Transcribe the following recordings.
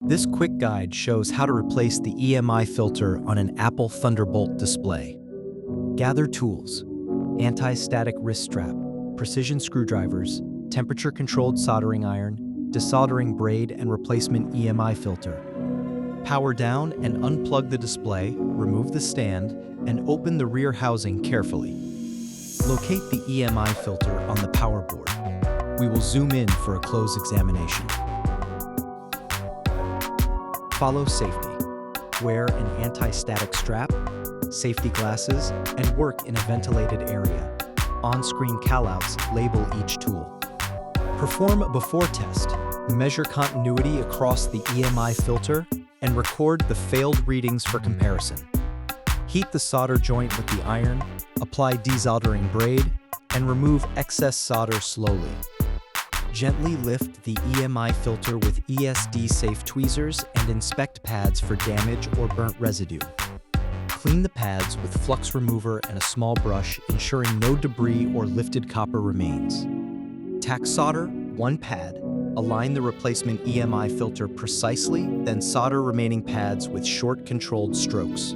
This quick guide shows how to replace the EMI filter on an Apple Thunderbolt display. Gather tools: anti-static wrist strap, precision screwdrivers, temperature-controlled soldering iron, desoldering braid, and replacement EMI filter. Power down and unplug the display, remove the stand, and open the rear housing carefully. Locate the EMI filter on the power board. We will zoom in for a close examination. Follow safety. Wear an anti-static strap, safety glasses, and work in a ventilated area. On-screen callouts label each tool. Perform a before test. Measure continuity across the EMI filter and record the failed readings for comparison. Heat the solder joint with the iron, apply desoldering braid, and remove excess solder slowly. Gently lift the EMI filter with ESD-safe tweezers and inspect pads for damage or burnt residue. Clean the pads with flux remover and a small brush, ensuring no debris or lifted copper remains. Tack solder one pad, align the replacement EMI filter precisely, then solder remaining pads with short controlled strokes.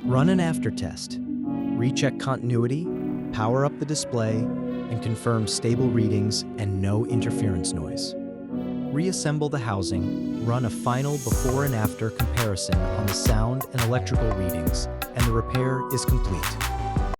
Run an after test. Recheck continuity, power up the display, and confirm stable readings and no interference noise. Reassemble the housing, run a final before and after comparison on the sound and electrical readings, and the repair is complete.